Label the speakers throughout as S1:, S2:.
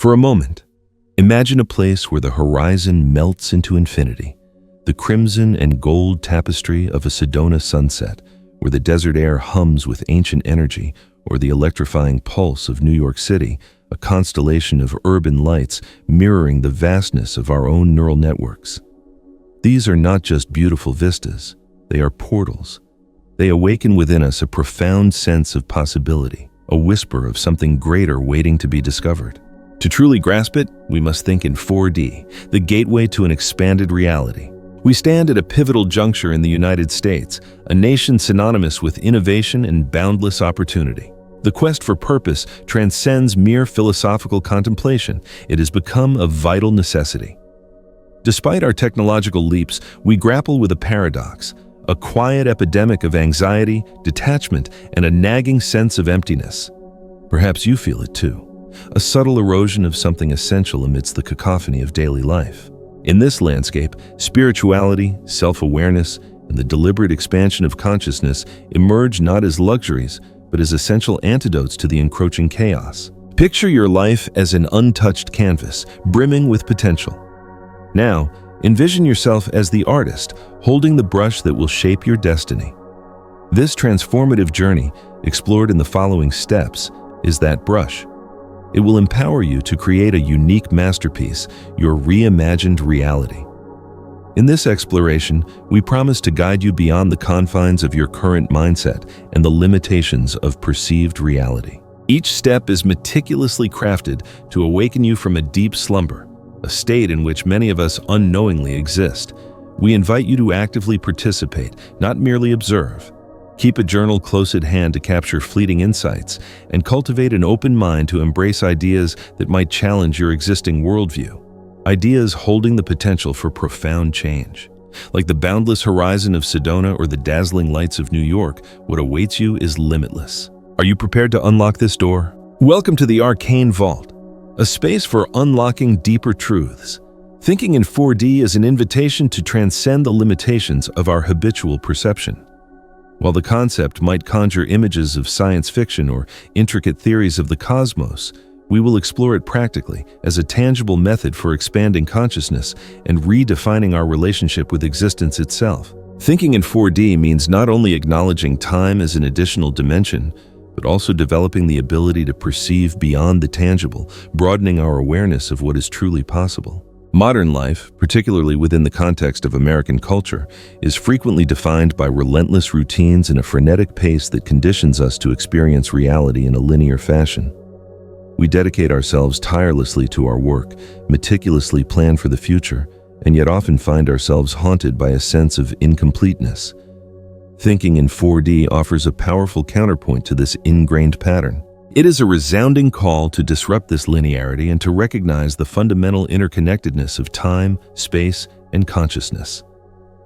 S1: For a moment, imagine a place where the horizon melts into infinity, the crimson and gold tapestry of a Sedona sunset, where the desert air hums with ancient energy, or the electrifying pulse of New York City, a constellation of urban lights mirroring the vastness of our own neural networks. These are not just beautiful vistas, they are portals. They awaken within us a profound sense of possibility, a whisper of something greater waiting to be discovered. To truly grasp it, we must think in 4D, the gateway to an expanded reality. We stand at a pivotal juncture in the United States, a nation synonymous with innovation and boundless opportunity. The quest for purpose transcends mere philosophical contemplation. It has become a vital necessity. Despite our technological leaps, we grapple with a paradox, a quiet epidemic of anxiety, detachment, and a nagging sense of emptiness. Perhaps you feel it too, a subtle erosion of something essential amidst the cacophony of daily life. In this landscape, spirituality, self-awareness, and the deliberate expansion of consciousness emerge not as luxuries, but as essential antidotes to the encroaching chaos. Picture your life as an untouched canvas, brimming with potential. Now, envision yourself as the artist, holding the brush that will shape your destiny. This transformative journey, explored in the following steps, is that brush. It will empower you to create a unique masterpiece, your reimagined reality. In this exploration, we promise to guide you beyond the confines of your current mindset and the limitations of perceived reality. Each step is meticulously crafted to awaken you from a deep slumber, a state in which many of us unknowingly exist. We invite you to actively participate, not merely observe. Keep a journal close at hand to capture fleeting insights, and cultivate an open mind to embrace ideas that might challenge your existing worldview. Ideas holding the potential for profound change. Like the boundless horizon of Sedona or the dazzling lights of New York, what awaits you is limitless. Are you prepared to unlock this door? Welcome to the Arcane Vault, a space for unlocking deeper truths. Thinking in 4D is an invitation to transcend the limitations of our habitual perception. While the concept might conjure images of science fiction or intricate theories of the cosmos, we will explore it practically as a tangible method for expanding consciousness and redefining our relationship with existence itself. Thinking in 4D means not only acknowledging time as an additional dimension, but also developing the ability to perceive beyond the tangible, broadening our awareness of what is truly possible. Modern life, particularly within the context of American culture, is frequently defined by relentless routines and a frenetic pace that conditions us to experience reality in a linear fashion. We dedicate ourselves tirelessly to our work, meticulously plan for the future, and yet often find ourselves haunted by a sense of incompleteness. Thinking in 4D offers a powerful counterpoint to this ingrained pattern. It is a resounding call to disrupt this linearity and to recognize the fundamental interconnectedness of time, space, and consciousness.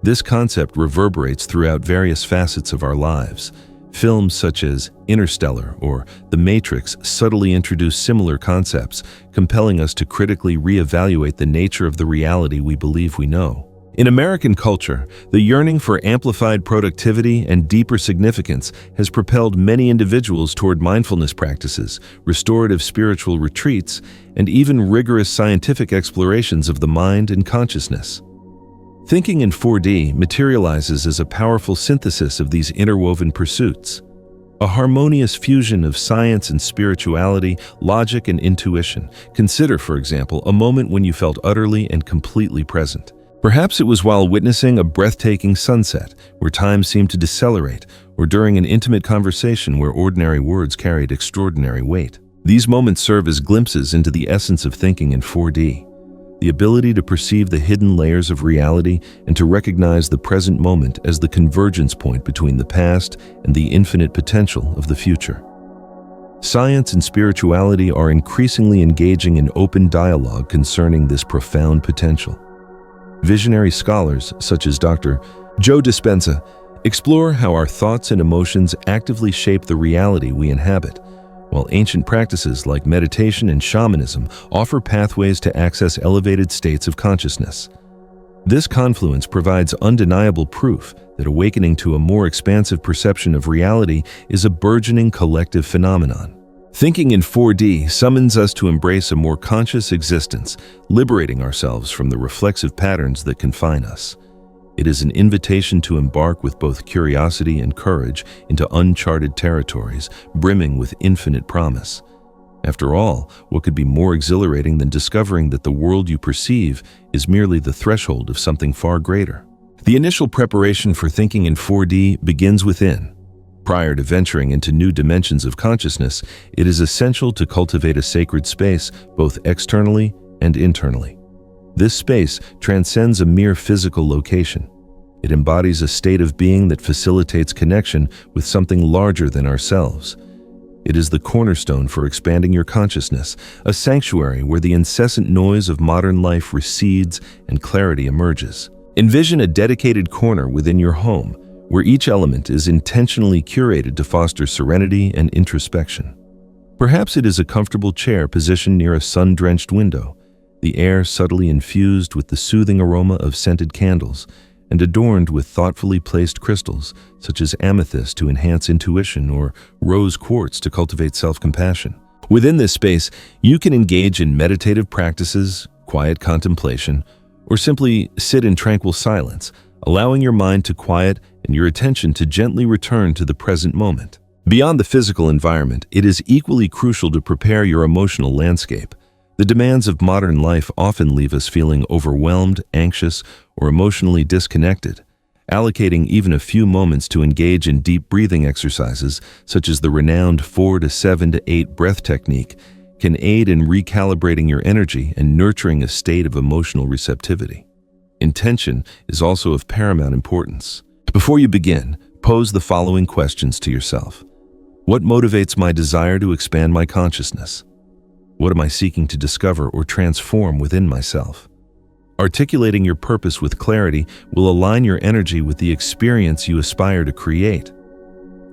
S1: This concept reverberates throughout various facets of our lives. Films such as Interstellar or The Matrix subtly introduce similar concepts, compelling us to critically reevaluate the nature of the reality we believe we know. In American culture, the yearning for amplified productivity and deeper significance has propelled many individuals toward mindfulness practices, restorative spiritual retreats, and even rigorous scientific explorations of the mind and consciousness. Thinking in 4D materializes as a powerful synthesis of these interwoven pursuits, a harmonious fusion of science and spirituality, logic and intuition. Consider, for example, a moment when you felt utterly and completely present. Perhaps it was while witnessing a breathtaking sunset, where time seemed to decelerate, or during an intimate conversation where ordinary words carried extraordinary weight. These moments serve as glimpses into the essence of thinking in 4D, the ability to perceive the hidden layers of reality and to recognize the present moment as the convergence point between the past and the infinite potential of the future. Science and spirituality are increasingly engaging in open dialogue concerning this profound potential. Visionary scholars, such as Dr. Joe Dispenza, explore how our thoughts and emotions actively shape the reality we inhabit, while ancient practices like meditation and shamanism offer pathways to access elevated states of consciousness. This confluence provides undeniable proof that awakening to a more expansive perception of reality is a burgeoning collective phenomenon. Thinking in 4D summons us to embrace a more conscious existence, liberating ourselves from the reflexive patterns that confine us. It is an invitation to embark with both curiosity and courage into uncharted territories, brimming with infinite promise. After all, what could be more exhilarating than discovering that the world you perceive is merely the threshold of something far greater? The initial preparation for thinking in 4D begins within. Prior to venturing into new dimensions of consciousness, it is essential to cultivate a sacred space, both externally and internally. This space transcends a mere physical location. It embodies a state of being that facilitates connection with something larger than ourselves. It is the cornerstone for expanding your consciousness, a sanctuary where the incessant noise of modern life recedes and clarity emerges. Envision a dedicated corner within your home, where each element is intentionally curated to foster serenity and introspection. Perhaps it is a comfortable chair positioned near a sun-drenched window, the air subtly infused with the soothing aroma of scented candles, and adorned with thoughtfully placed crystals, such as amethyst to enhance intuition or rose quartz to cultivate self-compassion. Within this space, you can engage in meditative practices, quiet contemplation, or simply sit in tranquil silence, allowing your mind to quiet and your attention to gently return to the present moment. Beyond the physical environment, it is equally crucial to prepare your emotional landscape. The demands of modern life often leave us feeling overwhelmed, anxious, or emotionally disconnected. Allocating even a few moments to engage in deep breathing exercises, such as the renowned 4 to 7 to 8 breath technique, can aid in recalibrating your energy and nurturing a state of emotional receptivity. Intention is also of paramount importance. Before you begin, pose the following questions to yourself. What motivates my desire to expand my consciousness? What am I seeking to discover or transform within myself? Articulating your purpose with clarity will align your energy with the experience you aspire to create.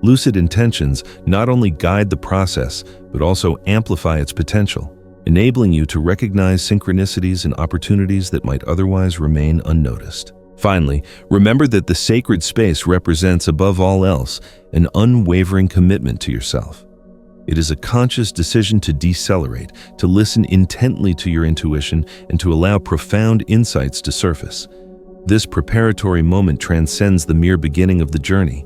S1: Lucid intentions not only guide the process, but also amplify its potential, enabling you to recognize synchronicities and opportunities that might otherwise remain unnoticed. Finally, remember that the sacred space represents, above all else, an unwavering commitment to yourself. It is a conscious decision to decelerate, to listen intently to your intuition, and to allow profound insights to surface. This preparatory moment transcends the mere beginning of the journey.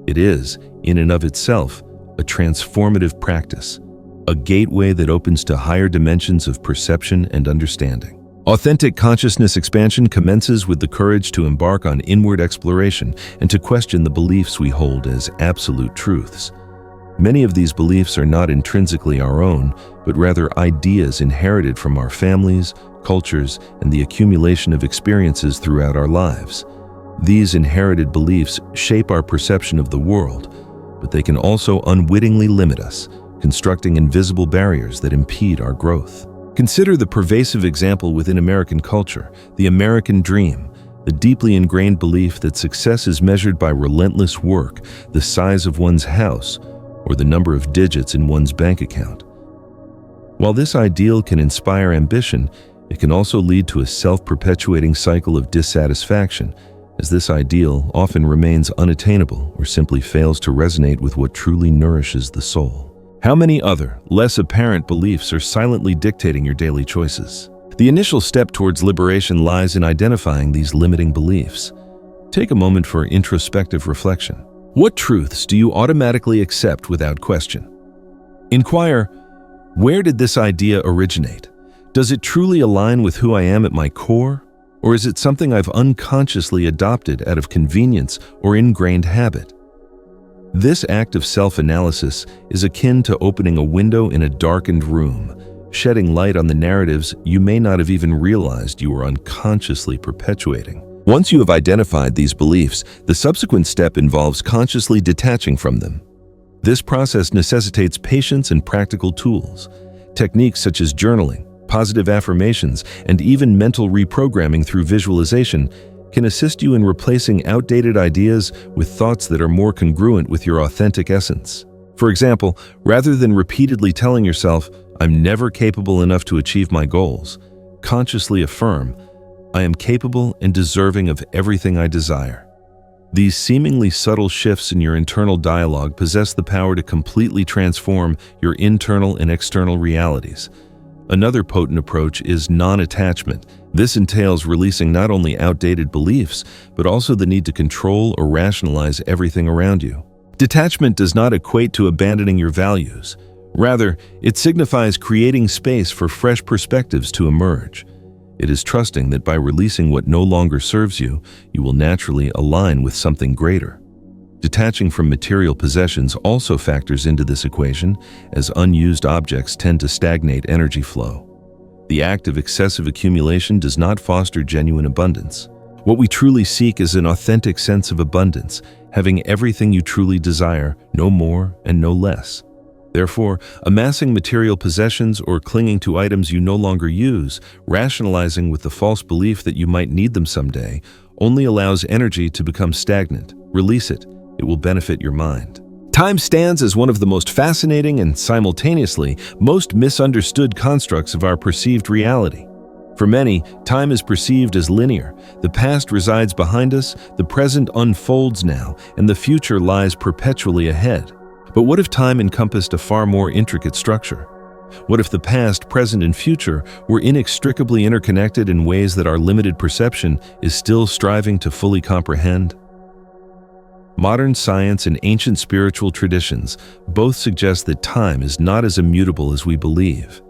S1: It is, in and of itself, a transformative practice, a gateway that opens to higher dimensions of perception and understanding. Authentic consciousness expansion commences with the courage to embark on inward exploration and to question the beliefs we hold as absolute truths. Many of these beliefs are not intrinsically our own, but rather ideas inherited from our families, cultures, and the accumulation of experiences throughout our lives. These inherited beliefs shape our perception of the world, but they can also unwittingly limit us, constructing invisible barriers that impede our growth. Consider the pervasive example within American culture, the American dream, the deeply ingrained belief that success is measured by relentless work, the size of one's house, or the number of digits in one's bank account. While this ideal can inspire ambition, it can also lead to a self-perpetuating cycle of dissatisfaction, as this ideal often remains unattainable or simply fails to resonate with what truly nourishes the soul. How many other, less apparent beliefs are silently dictating your daily choices? The initial step towards liberation lies in identifying these limiting beliefs. Take a moment for introspective reflection. What truths do you automatically accept without question? Inquire, where did this idea originate? Does it truly align with who I am at my core? Or is it something I've unconsciously adopted out of convenience or ingrained habit? This act of self-analysis is akin to opening a window in a darkened room, shedding light on the narratives you may not have even realized you were unconsciously perpetuating. Once you have identified these beliefs, the subsequent step involves consciously detaching from them. This process necessitates patience and practical tools. Techniques such as journaling, positive affirmations, and even mental reprogramming through visualization can assist you in replacing outdated ideas with thoughts that are more congruent with your authentic essence. For example, rather than repeatedly telling yourself, "I'm never capable enough to achieve my goals," consciously affirm, "I am capable and deserving of everything I desire." These seemingly subtle shifts in your internal dialogue possess the power to completely transform your internal and external realities. Another potent approach is non-attachment. This entails releasing not only outdated beliefs, but also the need to control or rationalize everything around you. Detachment does not equate to abandoning your values. Rather, it signifies creating space for fresh perspectives to emerge. It is trusting that by releasing what no longer serves you, you will naturally align with something greater. Detaching from material possessions also factors into this equation, as unused objects tend to stagnate energy flow. The act of excessive accumulation does not foster genuine abundance. What we truly seek is an authentic sense of abundance, having everything you truly desire, no more and no less. Therefore, amassing material possessions or clinging to items you no longer use, rationalizing with the false belief that you might need them someday, only allows energy to become stagnant. Release it. It will benefit your mind. Time stands as one of the most fascinating and simultaneously most misunderstood constructs of our perceived reality. For many, time is perceived as linear. The past resides behind us, the present unfolds now, and the future lies perpetually ahead. But what if time encompassed a far more intricate structure? What if the past, present, and future were inextricably interconnected in ways that our limited perception is still striving to fully comprehend? Modern science and ancient spiritual traditions both suggest that time is not as immutable as we believe.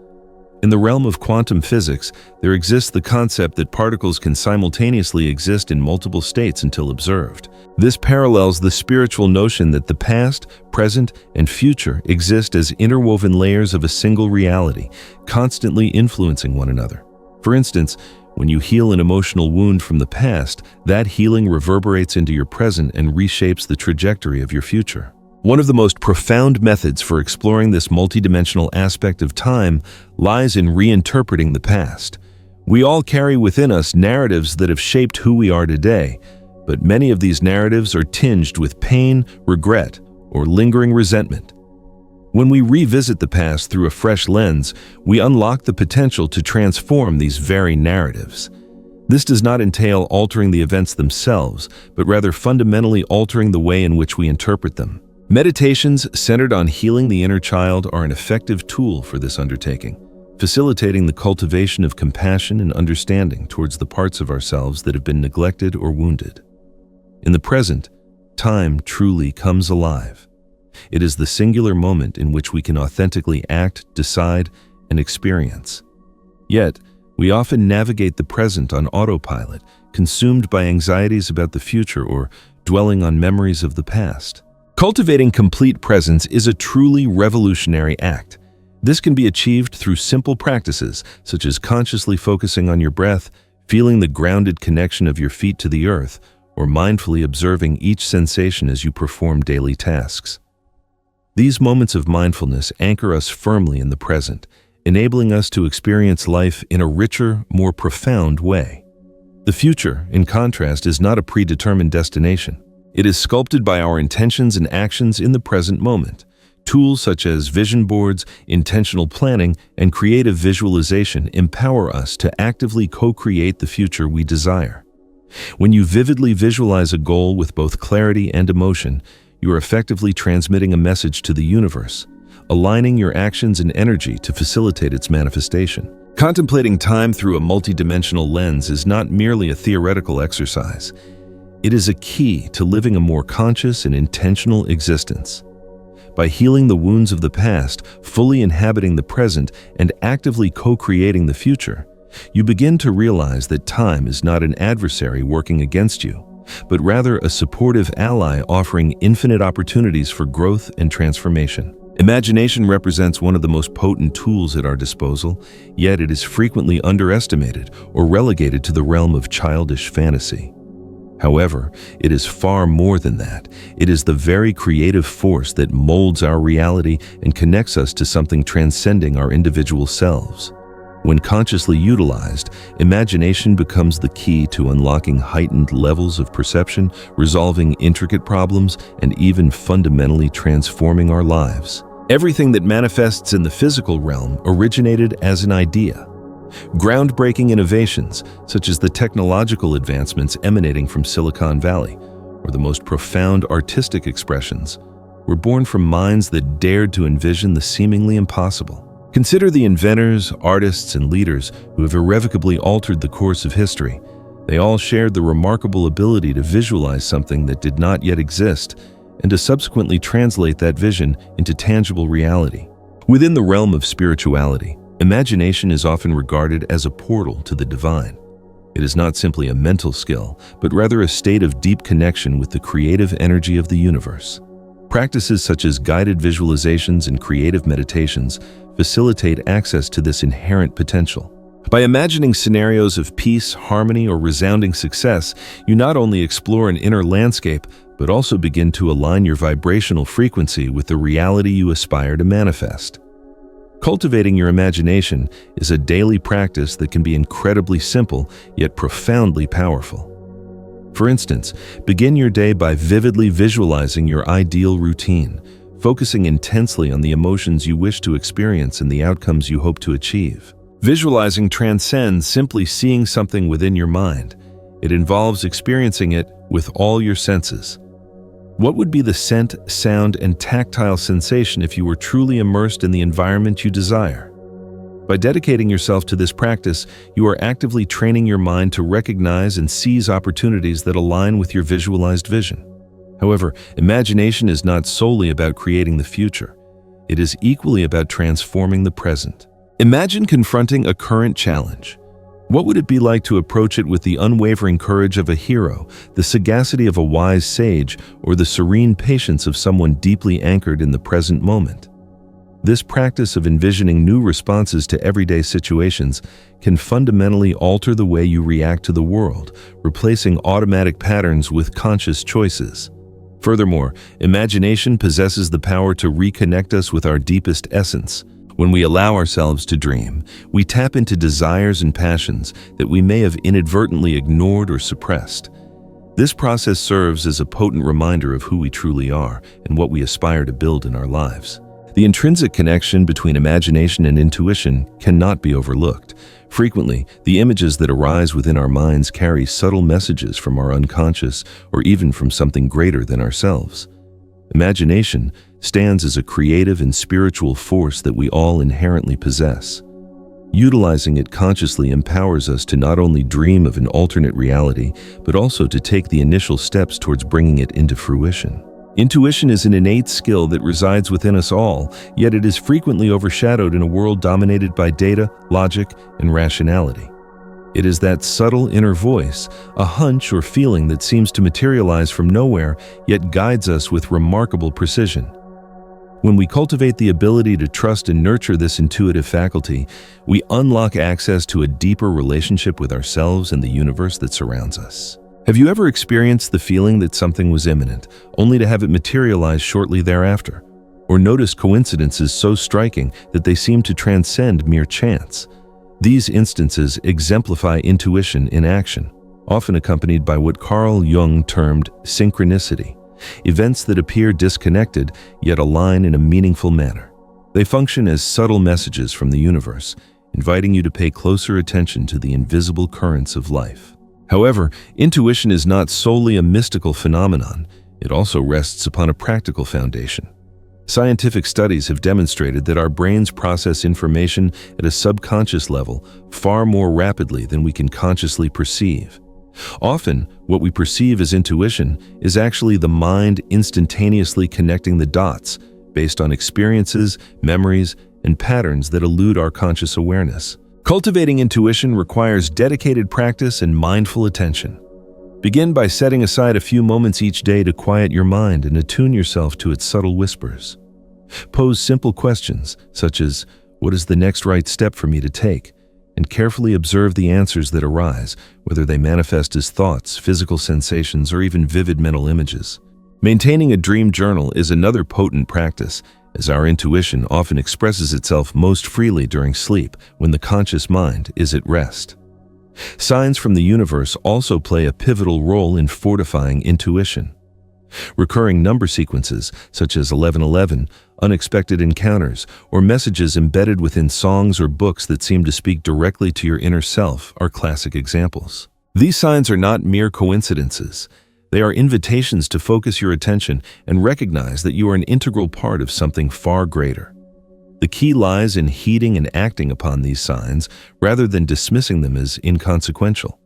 S1: In the realm of quantum physics, there exists the concept that particles can simultaneously exist in multiple states until observed. This parallels the spiritual notion that the past, present, and future exist as interwoven layers of a single reality, constantly influencing one another. For instance, when you heal an emotional wound from the past, that healing reverberates into your present and reshapes the trajectory of your future. One of the most profound methods for exploring this multidimensional aspect of time lies in reinterpreting the past. We all carry within us narratives that have shaped who we are today, but many of these narratives are tinged with pain, regret, or lingering resentment. When we revisit the past through a fresh lens, we unlock the potential to transform these very narratives. This does not entail altering the events themselves, but rather fundamentally altering the way in which we interpret them. Meditations centered on healing the inner child are an effective tool for this undertaking, facilitating the cultivation of compassion and understanding towards the parts of ourselves that have been neglected or wounded. In the present, time truly comes alive. It is the singular moment in which we can authentically act, decide, and experience. Yet, we often navigate the present on autopilot, consumed by anxieties about the future or dwelling on memories of the past. Cultivating complete presence is a truly revolutionary act. This can be achieved through simple practices, such as consciously focusing on your breath, feeling the grounded connection of your feet to the earth, or mindfully observing each sensation as you perform daily tasks. These moments of mindfulness anchor us firmly in the present, enabling us to experience life in a richer, more profound way. The future, in contrast, is not a predetermined destination. It is sculpted by our intentions and actions in the present moment. Tools such as vision boards, intentional planning, and creative visualization empower us to actively co-create the future we desire. When you vividly visualize a goal with both clarity and emotion, you are effectively transmitting a message to the universe, aligning your actions and energy to facilitate its manifestation. Contemplating time through a multidimensional lens is not merely a theoretical exercise. It is a key to living a more conscious and intentional existence. By healing the wounds of the past, fully inhabiting the present, and actively co-creating the future, you begin to realize that time is not an adversary working against you, but rather a supportive ally offering infinite opportunities for growth and transformation. Imagination represents one of the most potent tools at our disposal, yet it is frequently underestimated or relegated to the realm of childish fantasy. However, it is far more than that. It is the very creative force that molds our reality and connects us to something transcending our individual selves. When consciously utilized, imagination becomes the key to unlocking heightened levels of perception, resolving intricate problems, and even fundamentally transforming our lives. Everything that manifests in the physical realm originated as an idea. Groundbreaking innovations, such as the technological advancements emanating from Silicon Valley, or the most profound artistic expressions were born from minds that dared to envision the seemingly impossible. Consider the inventors, artists, and leaders who have irrevocably altered the course of history. They all shared the remarkable ability to visualize something that did not yet exist and to subsequently translate that vision into tangible reality. Within the realm of spirituality, imagination is often regarded as a portal to the divine. It is not simply a mental skill, but rather a state of deep connection with the creative energy of the universe. Practices such as guided visualizations and creative meditations facilitate access to this inherent potential. By imagining scenarios of peace, harmony, or resounding success, you not only explore an inner landscape, but also begin to align your vibrational frequency with the reality you aspire to manifest. Cultivating your imagination is a daily practice that can be incredibly simple, yet profoundly powerful. For instance, begin your day by vividly visualizing your ideal routine, focusing intensely on the emotions you wish to experience and the outcomes you hope to achieve. Visualizing transcends simply seeing something within your mind. It involves experiencing it with all your senses. What would be the scent, sound, and tactile sensation if you were truly immersed in the environment you desire? By dedicating yourself to this practice, you are actively training your mind to recognize and seize opportunities that align with your visualized vision. However, imagination is not solely about creating the future. It is equally about transforming the present. Imagine confronting a current challenge. What would it be like to approach it with the unwavering courage of a hero, the sagacity of a wise sage, or the serene patience of someone deeply anchored in the present moment? This practice of envisioning new responses to everyday situations can fundamentally alter the way you react to the world, replacing automatic patterns with conscious choices. Furthermore, imagination possesses the power to reconnect us with our deepest essence. When we allow ourselves to dream, we tap into desires and passions that we may have inadvertently ignored or suppressed. This process serves as a potent reminder of who we truly are and what we aspire to build in our lives. The intrinsic connection between imagination and intuition cannot be overlooked. Frequently, the images that arise within our minds carry subtle messages from our unconscious or even from something greater than ourselves. Imagination stands as a creative and spiritual force that we all inherently possess. Utilizing it consciously empowers us to not only dream of an alternate reality, but also to take the initial steps towards bringing it into fruition. Intuition is an innate skill that resides within us all, yet it is frequently overshadowed in a world dominated by data, logic, and rationality. It is that subtle inner voice, a hunch or feeling that seems to materialize from nowhere, yet guides us with remarkable precision. When we cultivate the ability to trust and nurture this intuitive faculty, we unlock access to a deeper relationship with ourselves and the universe that surrounds us. Have you ever experienced the feeling that something was imminent, only to have it materialize shortly thereafter? Or noticed coincidences so striking that they seem to transcend mere chance? These instances exemplify intuition in action, often accompanied by what Carl Jung termed synchronicity, events that appear disconnected yet align in a meaningful manner. They function as subtle messages from the universe, inviting you to pay closer attention to the invisible currents of life. However, intuition is not solely a mystical phenomenon. It also rests upon a practical foundation. Scientific studies have demonstrated that our brains process information at a subconscious level far more rapidly than we can consciously perceive. Often, what we perceive as intuition is actually the mind instantaneously connecting the dots based on experiences, memories, and patterns that elude our conscious awareness. Cultivating intuition requires dedicated practice and mindful attention. Begin by setting aside a few moments each day to quiet your mind and attune yourself to its subtle whispers. Pose simple questions, such as, "What is the next right step for me to take?" and carefully observe the answers that arise, whether they manifest as thoughts, physical sensations, or even vivid mental images. Maintaining a dream journal is another potent practice, as our intuition often expresses itself most freely during sleep when the conscious mind is at rest. Signs from the universe also play a pivotal role in fortifying intuition. Recurring number sequences, such as 1111, unexpected encounters, or messages embedded within songs or books that seem to speak directly to your inner self, are classic examples. These signs are not mere coincidences. They are invitations to focus your attention and recognize that you are an integral part of something far greater. The key lies in heeding and acting upon these signs rather than dismissing them as inconsequential.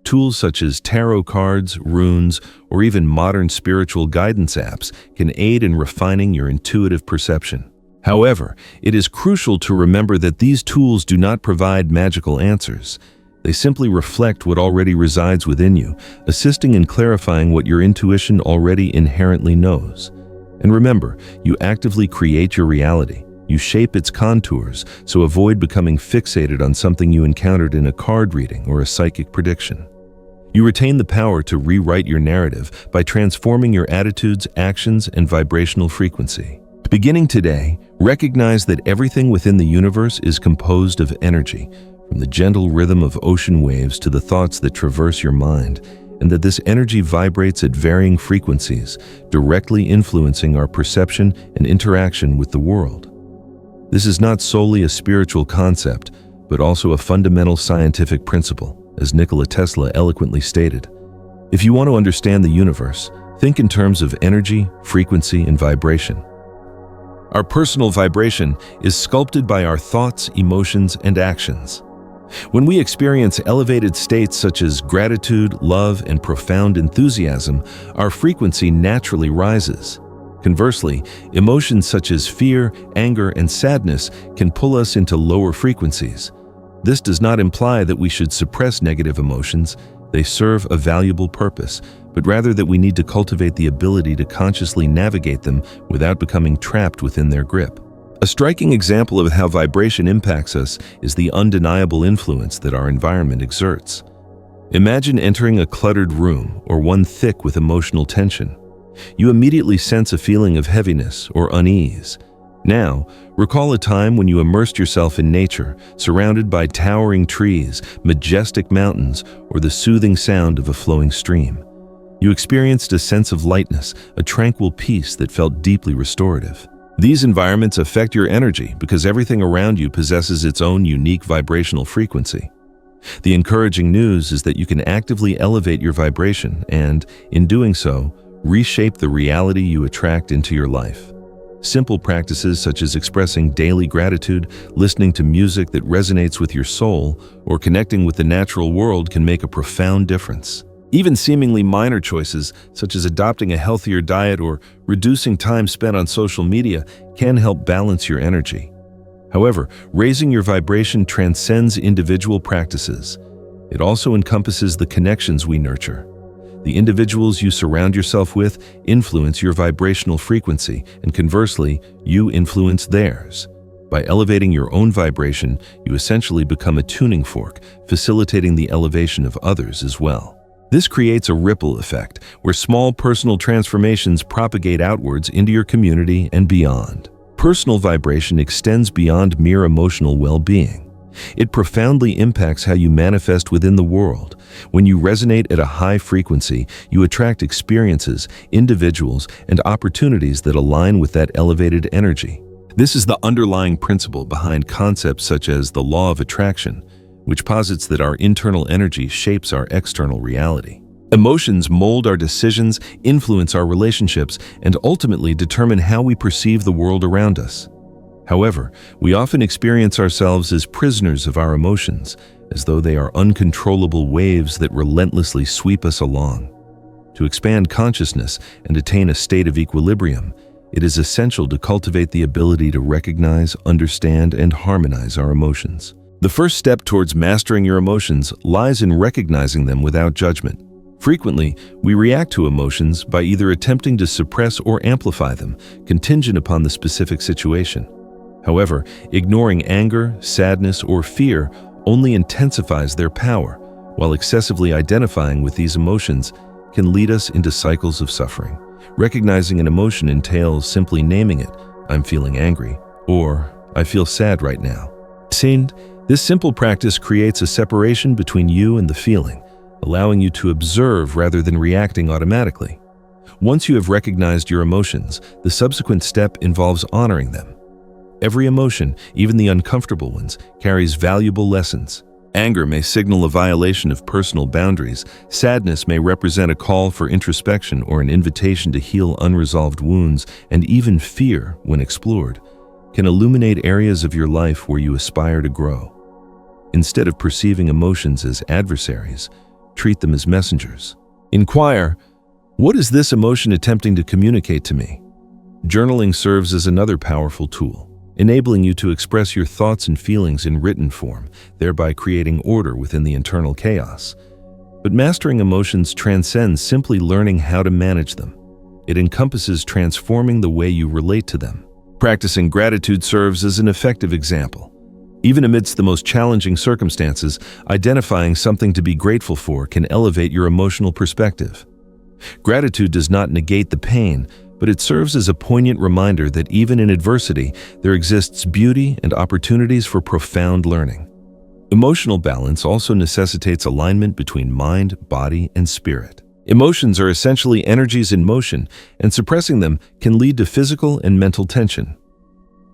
S1: Tools such as tarot cards, runes, or even modern spiritual guidance apps can aid in refining your intuitive perception. However, it is crucial to remember that these tools do not provide magical answers. They simply reflect what already resides within you, assisting in clarifying what your intuition already inherently knows. And remember, you actively create your reality. You shape its contours, so avoid becoming fixated on something you encountered in a card reading or a psychic prediction. You retain the power to rewrite your narrative by transforming your attitudes, actions, and vibrational frequency. Beginning today, recognize that everything within the universe is composed of energy, from the gentle rhythm of ocean waves to the thoughts that traverse your mind, and that this energy vibrates at varying frequencies, directly influencing our perception and interaction with the world. This is not solely a spiritual concept, but also a fundamental scientific principle, as Nikola Tesla eloquently stated. If you want to understand the universe, think in terms of energy, frequency, and vibration. Our personal vibration is sculpted by our thoughts, emotions, and actions. When we experience elevated states such as gratitude, love, and profound enthusiasm, our frequency naturally rises. Conversely, emotions such as fear, anger, and sadness can pull us into lower frequencies. This does not imply that we should suppress negative emotions. They serve a valuable purpose, but rather that we need to cultivate the ability to consciously navigate them without becoming trapped within their grip. A striking example of how vibration impacts us is the undeniable influence that our environment exerts. Imagine entering a cluttered room or one thick with emotional tension. You immediately sense a feeling of heaviness or unease. Now, recall a time when you immersed yourself in nature, surrounded by towering trees, majestic mountains, or the soothing sound of a flowing stream. You experienced a sense of lightness, a tranquil peace that felt deeply restorative. These environments affect your energy because everything around you possesses its own unique vibrational frequency. The encouraging news is that you can actively elevate your vibration and, in doing so, reshape the reality you attract into your life. Simple practices such as expressing daily gratitude, listening to music that resonates with your soul, or connecting with the natural world can make a profound difference. Even seemingly minor choices, such as adopting a healthier diet or reducing time spent on social media, can help balance your energy. However, raising your vibration transcends individual practices. It also encompasses the connections we nurture. The individuals you surround yourself with influence your vibrational frequency, and conversely, you influence theirs. By elevating your own vibration, you essentially become a tuning fork, facilitating the elevation of others as well. This creates a ripple effect, where small personal transformations propagate outwards into your community and beyond. Personal vibration extends beyond mere emotional well-being. It profoundly impacts how you manifest within the world. When you resonate at a high frequency, you attract experiences, individuals, and opportunities that align with that elevated energy. This is the underlying principle behind concepts such as the law of attraction, which posits that our internal energy shapes our external reality. Emotions mold our decisions, influence our relationships, and ultimately determine how we perceive the world around us. However, we often experience ourselves as prisoners of our emotions, as though they are uncontrollable waves that relentlessly sweep us along. To expand consciousness and attain a state of equilibrium, it is essential to cultivate the ability to recognize, understand, and harmonize our emotions. The first step towards mastering your emotions lies in recognizing them without judgment. Frequently, we react to emotions by either attempting to suppress or amplify them, contingent upon the specific situation. However, ignoring anger, sadness, or fear only intensifies their power, while excessively identifying with these emotions can lead us into cycles of suffering. Recognizing an emotion entails simply naming it, "I'm feeling angry," or "I feel sad right now." This simple practice creates a separation between you and the feeling, allowing you to observe rather than reacting automatically. Once you have recognized your emotions, the subsequent step involves honoring them. Every emotion, even the uncomfortable ones, carries valuable lessons. Anger may signal a violation of personal boundaries. Sadness may represent a call for introspection or an invitation to heal unresolved wounds, and even fear, when explored, can illuminate areas of your life where you aspire to grow. Instead of perceiving emotions as adversaries, treat them as messengers. Inquire, what is this emotion attempting to communicate to me? Journaling serves as another powerful tool, enabling you to express your thoughts and feelings in written form, thereby creating order within the internal chaos. But mastering emotions transcends simply learning how to manage them. It encompasses transforming the way you relate to them. Practicing gratitude serves as an effective example. Even amidst the most challenging circumstances, identifying something to be grateful for can elevate your emotional perspective. Gratitude does not negate the pain, but it serves as a poignant reminder that even in adversity, there exists beauty and opportunities for profound learning. Emotional balance also necessitates alignment between mind, body, and spirit. Emotions are essentially energies in motion, and suppressing them can lead to physical and mental tension.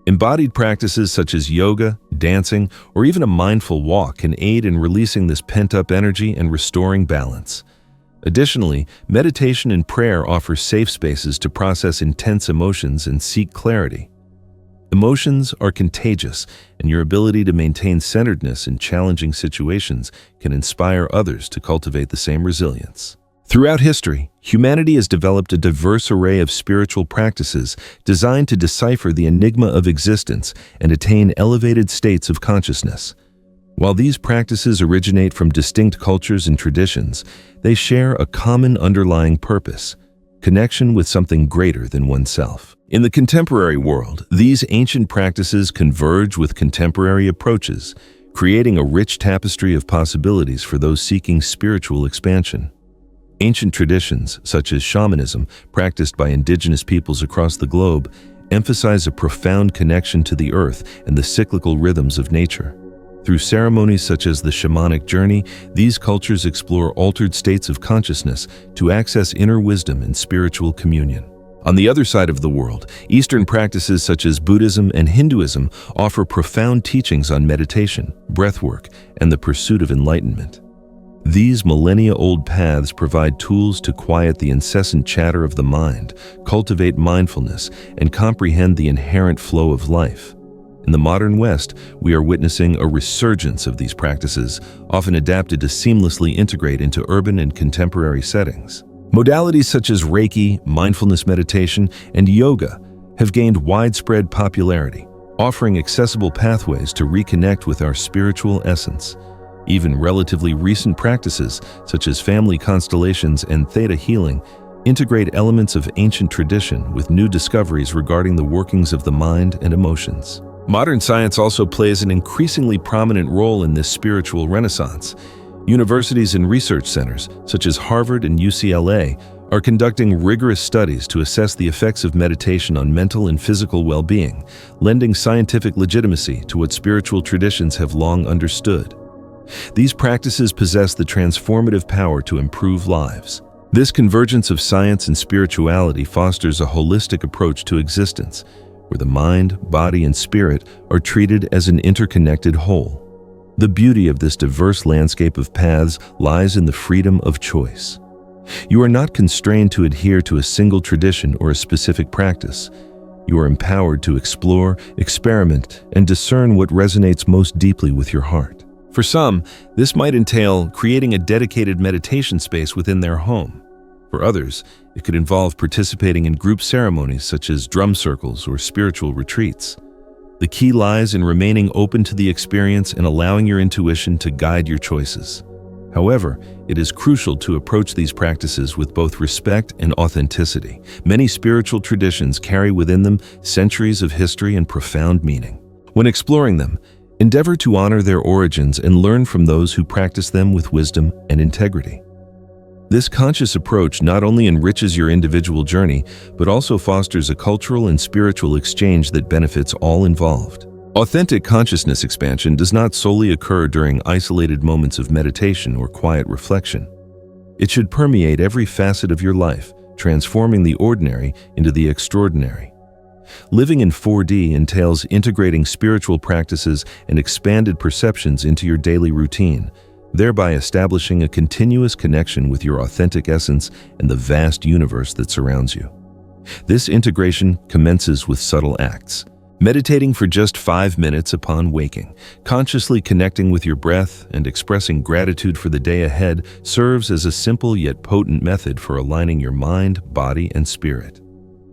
S1: Embodied practices such as yoga, dancing, or even a mindful walk can aid in releasing this pent-up energy and restoring balance. Additionally, meditation and prayer offer safe spaces to process intense emotions and seek clarity. Emotions are contagious, and your ability to maintain centeredness in challenging situations can inspire others to cultivate the same resilience. Throughout history, humanity has developed a diverse array of spiritual practices designed to decipher the enigma of existence and attain elevated states of consciousness. While these practices originate from distinct cultures and traditions, they share a common underlying purpose: connection with something greater than oneself. In the contemporary world, these ancient practices converge with contemporary approaches, creating a rich tapestry of possibilities for those seeking spiritual expansion. Ancient traditions, such as shamanism, practiced by indigenous peoples across the globe, emphasize a profound connection to the earth and the cyclical rhythms of nature. Through ceremonies such as the shamanic journey, these cultures explore altered states of consciousness to access inner wisdom and spiritual communion. On the other side of the world, Eastern practices such as Buddhism and Hinduism offer profound teachings on meditation, breathwork, and the pursuit of enlightenment. These millennia-old paths provide tools to quiet the incessant chatter of the mind, cultivate mindfulness, and comprehend the inherent flow of life. In the modern West, we are witnessing a resurgence of these practices, often adapted to seamlessly integrate into urban and contemporary settings. Modalities such as Reiki, mindfulness meditation, and yoga have gained widespread popularity, offering accessible pathways to reconnect with our spiritual essence. Even relatively recent practices, such as family constellations and theta healing, integrate elements of ancient tradition with new discoveries regarding the workings of the mind and emotions. Modern science also plays an increasingly prominent role in this spiritual renaissance. Universities and research centers, such as Harvard and UCLA, are conducting rigorous studies to assess the effects of meditation on mental and physical well-being, lending scientific legitimacy to what spiritual traditions have long understood. These practices possess the transformative power to improve lives. This convergence of science and spirituality fosters a holistic approach to existence, where the mind, body, and spirit are treated as an interconnected whole. The beauty of this diverse landscape of paths lies in the freedom of choice. You are not constrained to adhere to a single tradition or a specific practice. You are empowered to explore, experiment, and discern what resonates most deeply with your heart. For some, this might entail creating a dedicated meditation space within their home. For others, it could involve participating in group ceremonies such as drum circles or spiritual retreats. The key lies in remaining open to the experience and allowing your intuition to guide your choices. However, it is crucial to approach these practices with both respect and authenticity. Many spiritual traditions carry within them centuries of history and profound meaning. When exploring them, endeavor to honor their origins and learn from those who practice them with wisdom and integrity. This conscious approach not only enriches your individual journey, but also fosters a cultural and spiritual exchange that benefits all involved. Authentic consciousness expansion does not solely occur during isolated moments of meditation or quiet reflection. It should permeate every facet of your life, transforming the ordinary into the extraordinary. Living in 4D entails integrating spiritual practices and expanded perceptions into your daily routine, thereby establishing a continuous connection with your authentic essence and the vast universe that surrounds you. This integration commences with subtle acts. Meditating for just 5 minutes upon waking, consciously connecting with your breath and expressing gratitude for the day ahead serves as a simple yet potent method for aligning your mind, body, and spirit.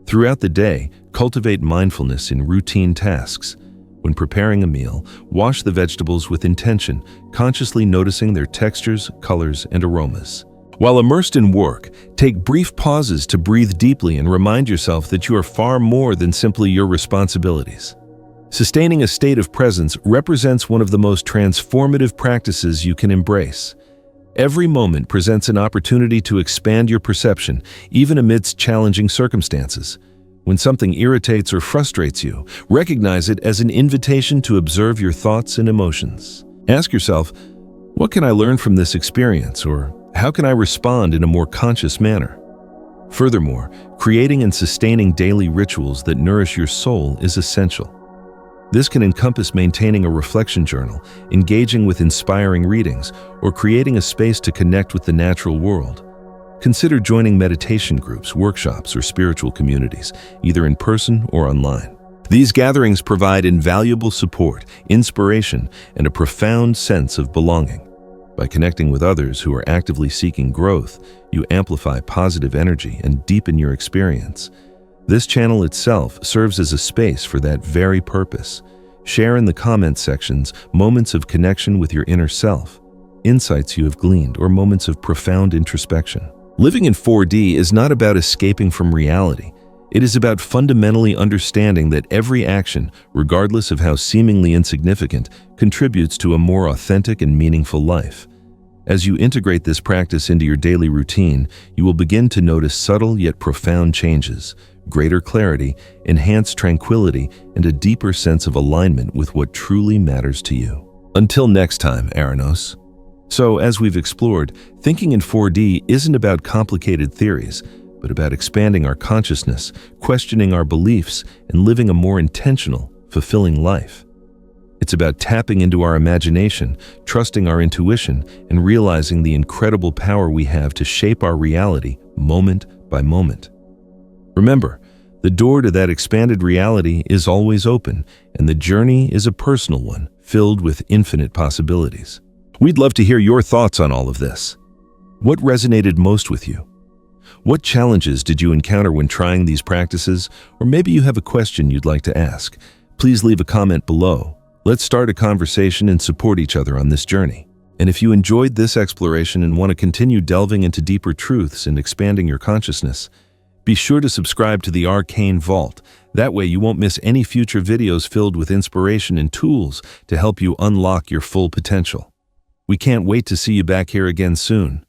S1: Throughout the day, cultivate mindfulness in routine tasks. When preparing a meal, wash the vegetables with intention, consciously noticing their textures, colors, and aromas. While immersed in work, take brief pauses to breathe deeply and remind yourself that you are far more than simply your responsibilities. Sustaining a state of presence represents one of the most transformative practices you can embrace. Every moment presents an opportunity to expand your perception, even amidst challenging circumstances. When something irritates or frustrates you, recognize it as an invitation to observe your thoughts and emotions. Ask yourself, what can I learn from this experience, or how can I respond in a more conscious manner? Furthermore, creating and sustaining daily rituals that nourish your soul is essential. This can encompass maintaining a reflection journal, engaging with inspiring readings, or creating a space to connect with the natural world. Consider joining meditation groups, workshops, or spiritual communities, either in person or online. These gatherings provide invaluable support, inspiration, and a profound sense of belonging. By connecting with others who are actively seeking growth, you amplify positive energy and deepen your experience. This channel itself serves as a space for that very purpose. Share in the comment sections moments of connection with your inner self, insights you have gleaned, or moments of profound introspection. Living in 4D is not about escaping from reality. It is about fundamentally understanding that every action, regardless of how seemingly insignificant, contributes to a more authentic and meaningful life. As you integrate this practice into your daily routine, you will begin to notice subtle yet profound changes, greater clarity, enhanced tranquility, and a deeper sense of alignment with what truly matters to you. Until next time, Aranos. So, as we've explored, thinking in 4D isn't about complicated theories, but about expanding our consciousness, questioning our beliefs, and living a more intentional, fulfilling life. It's about tapping into our imagination, trusting our intuition, and realizing the incredible power we have to shape our reality moment by moment. Remember, the door to that expanded reality is always open, and the journey is a personal one, filled with infinite possibilities. We'd love to hear your thoughts on all of this. What resonated most with you? What challenges did you encounter when trying these practices? Or maybe you have a question you'd like to ask. Please leave a comment below. Let's start a conversation and support each other on this journey. And if you enjoyed this exploration and want to continue delving into deeper truths and expanding your consciousness, be sure to subscribe to the Arcane Vault. That way you won't miss any future videos filled with inspiration and tools to help you unlock your full potential. We can't wait to see you back here again soon.